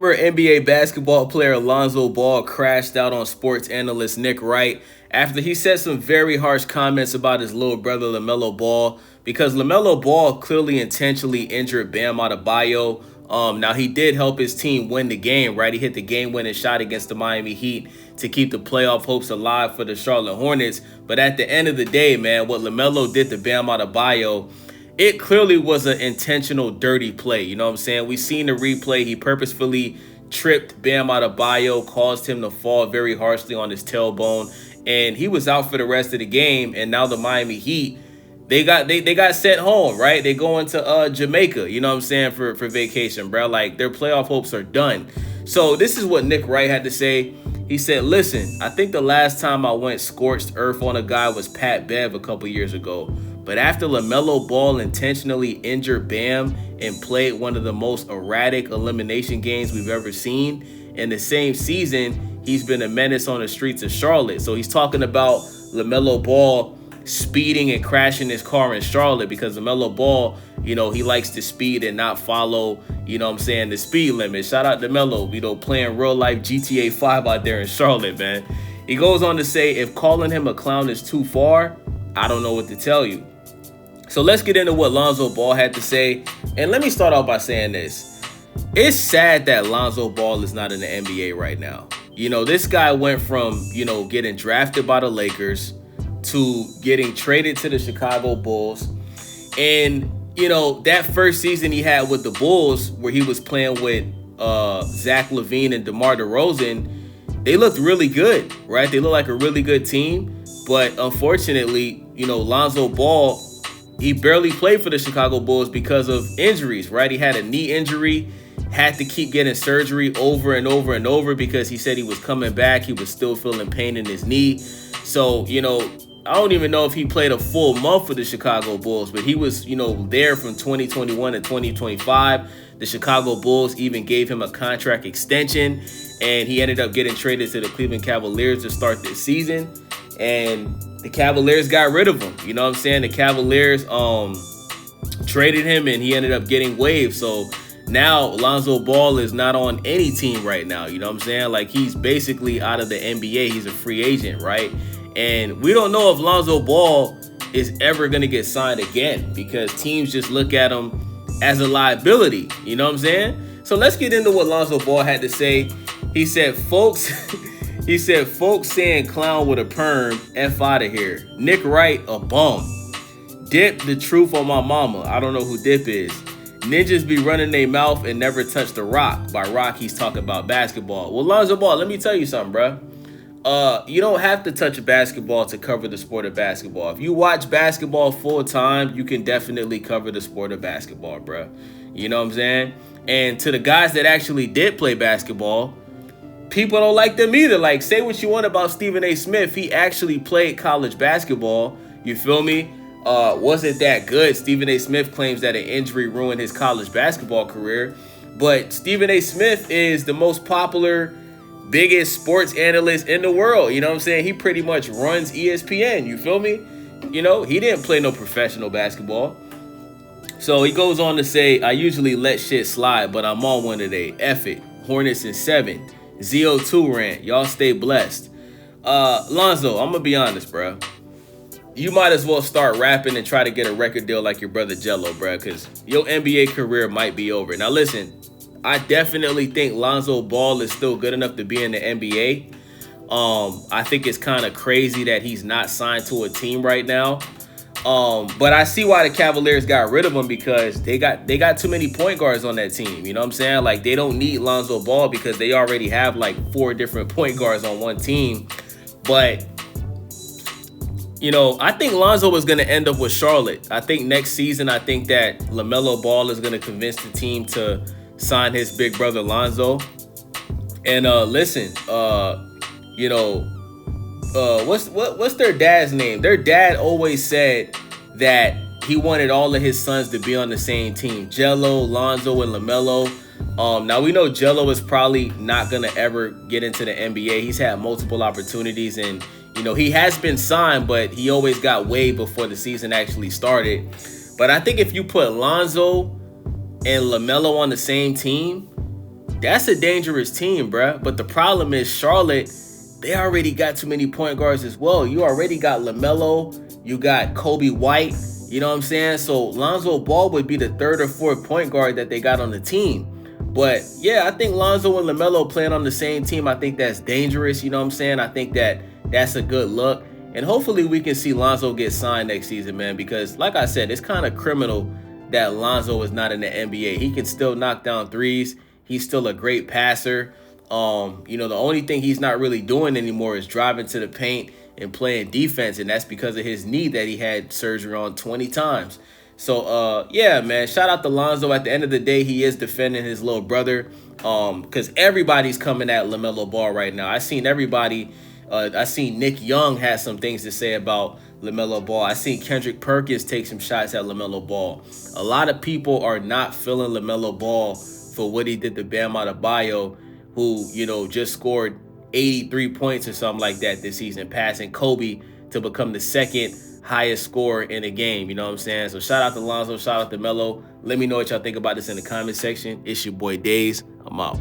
Former NBA basketball player Lonzo Ball crashed out on sports analyst Nick Wright after he said some very harsh comments about his little brother LaMelo Ball, because LaMelo Ball clearly intentionally injured Bam Adebayo. Now, he did help his team win the game, right? He hit the game-winning shot against the Miami Heat to keep the playoff hopes alive for the Charlotte Hornets. But at the end of the day, man, what LaMelo did to Bam Adebayo, it clearly was an intentional dirty play. You know what I'm saying? We seen the replay. He purposefully tripped Bam Adebayo, caused him to fall very harshly on his tailbone, and he was out for the rest of the game. And now the Miami Heat, they got sent home, right? They going to Jamaica, you know what I'm saying, for vacation, bro. Like, their playoff hopes are done. So this is what Nick Wright had to say. He said, listen, I think the last time I went scorched earth on a guy was Pat Bev a couple years ago. But after LaMelo Ball intentionally injured Bam and played one of the most erratic elimination games we've ever seen, in the same season, he's been a menace on the streets of Charlotte. So he's talking about LaMelo Ball speeding and crashing his car in Charlotte, because LaMelo Ball, you know, he likes to speed and not follow, you know what I'm saying, the speed limit. Shout out to Melo, you know, playing real life GTA 5 out there in Charlotte, man. He goes on to say, if calling him a clown is too far, I don't know what to tell you. So let's get into what Lonzo Ball had to say. And let me start off by saying this. It's sad that Lonzo Ball is not in the NBA right now. You know, this guy went from, you know, getting drafted by the Lakers to getting traded to the Chicago Bulls. And, you know, that first season he had with the Bulls, where he was playing with Zach LaVine and DeMar DeRozan, they looked really good, right? They looked like a really good team. But unfortunately, you know, Lonzo Ball, he barely played for the Chicago Bulls because of injuries, right? He had a knee injury, had to keep getting surgery over and over and over because he said he was coming back. He was still feeling pain in his knee. So, you know, I don't even know if he played a full month for the Chicago Bulls, but he was, you know, there from 2021 to 2025. The Chicago Bulls even gave him a contract extension, and he ended up getting traded to the Cleveland Cavaliers to start this season. And the Cavaliers got rid of him. You know what I'm saying? The Cavaliers traded him, and he ended up getting waived. So now Lonzo Ball is not on any team right now. You know what I'm saying? Like, he's basically out of the NBA. He's a free agent, right? And we don't know if Lonzo Ball is ever going to get signed again, because teams just look at him as a liability. You know what I'm saying? So let's get into what Lonzo Ball had to say. He said, folks saying clown with a perm, F out of here. Nick Wright, a bum. Dip, the truth on my mama. I don't know who Dip is. Ninjas be running their mouth and never touch the rock. By rock, he's talking about basketball. Well, Lonzo Ball, let me tell you something, bro. You don't have to touch a basketball to cover the sport of basketball. If you watch basketball full time, you can definitely cover the sport of basketball, bro. You know what I'm saying? And to the guys that actually did play basketball, people don't like them either. Like, say what you want about Stephen A. Smith. He actually played college basketball. You feel me? Wasn't that good. Stephen A. Smith claims that an injury ruined his college basketball career. But Stephen A. Smith is the most popular, biggest sports analyst in the world. You know what I'm saying? He pretty much runs ESPN. You feel me? You know, he didn't play no professional basketball. So he goes on to say, I usually let shit slide, but I'm on one today. F it. Hornets in 7. ZO2 rant. Y'all stay blessed. Lonzo, I'm going to be honest, bro. You might as well start rapping and try to get a record deal like your brother Jello, bro, because your NBA career might be over. Now, listen, I definitely think Lonzo Ball is still good enough to be in the NBA. I think it's kind of crazy that he's not signed to a team right now. But I see why the Cavaliers got rid of him, because they got too many point guards on that team. You know what I'm saying? Like, they don't need Lonzo Ball because they already have like 4 different point guards on one team. But, you know, I think Lonzo is going to end up with Charlotte. I think next season, I think that LaMelo Ball is going to convince the team to sign his big brother Lonzo. And listen, you know, what's their dad's name? Their dad always said that he wanted all of his sons to be on the same team. Jello, Lonzo, and LaMelo. Now we know Jello is probably not gonna ever get into the NBA. He's had multiple opportunities, and you know, he has been signed, but he always got waived before the season actually started. But I think if you put Lonzo and LaMelo on the same team, That's a dangerous team, bruh. But the problem is Charlotte, they already got too many point guards as well. You already got LaMelo, you got Kobe White, you know what I'm saying? So Lonzo Ball would be the third or fourth point guard that they got on the team. But yeah, I think Lonzo and LaMelo playing on the same team, I think that's dangerous, you know what I'm saying? I think that that's a good look. And hopefully we can see Lonzo get signed next season, man, because like I said, it's kind of criminal that Lonzo is not in the NBA. He can still knock down threes. He's still a great passer. The only thing he's not really doing anymore is driving to the paint and playing defense, and that's because of his knee that he had surgery on 20 times. So, yeah, man, shout out to Lonzo. At the end of the day, he is defending his little brother because everybody's coming at LaMelo Ball right now. I seen everybody. I seen Nick Young had some things to say about LaMelo Ball. I seen Kendrick Perkins take some shots at LaMelo Ball. A lot of people are not feeling LaMelo Ball for what he did to Bam Adebayo, who, just scored 83 points or something like that this season, passing Kobe to become the second highest scorer in a game. You know what I'm saying? So shout out to Lonzo, shout out to Melo. Let me know what y'all think about this in the comment section. It's your boy Days. I'm out.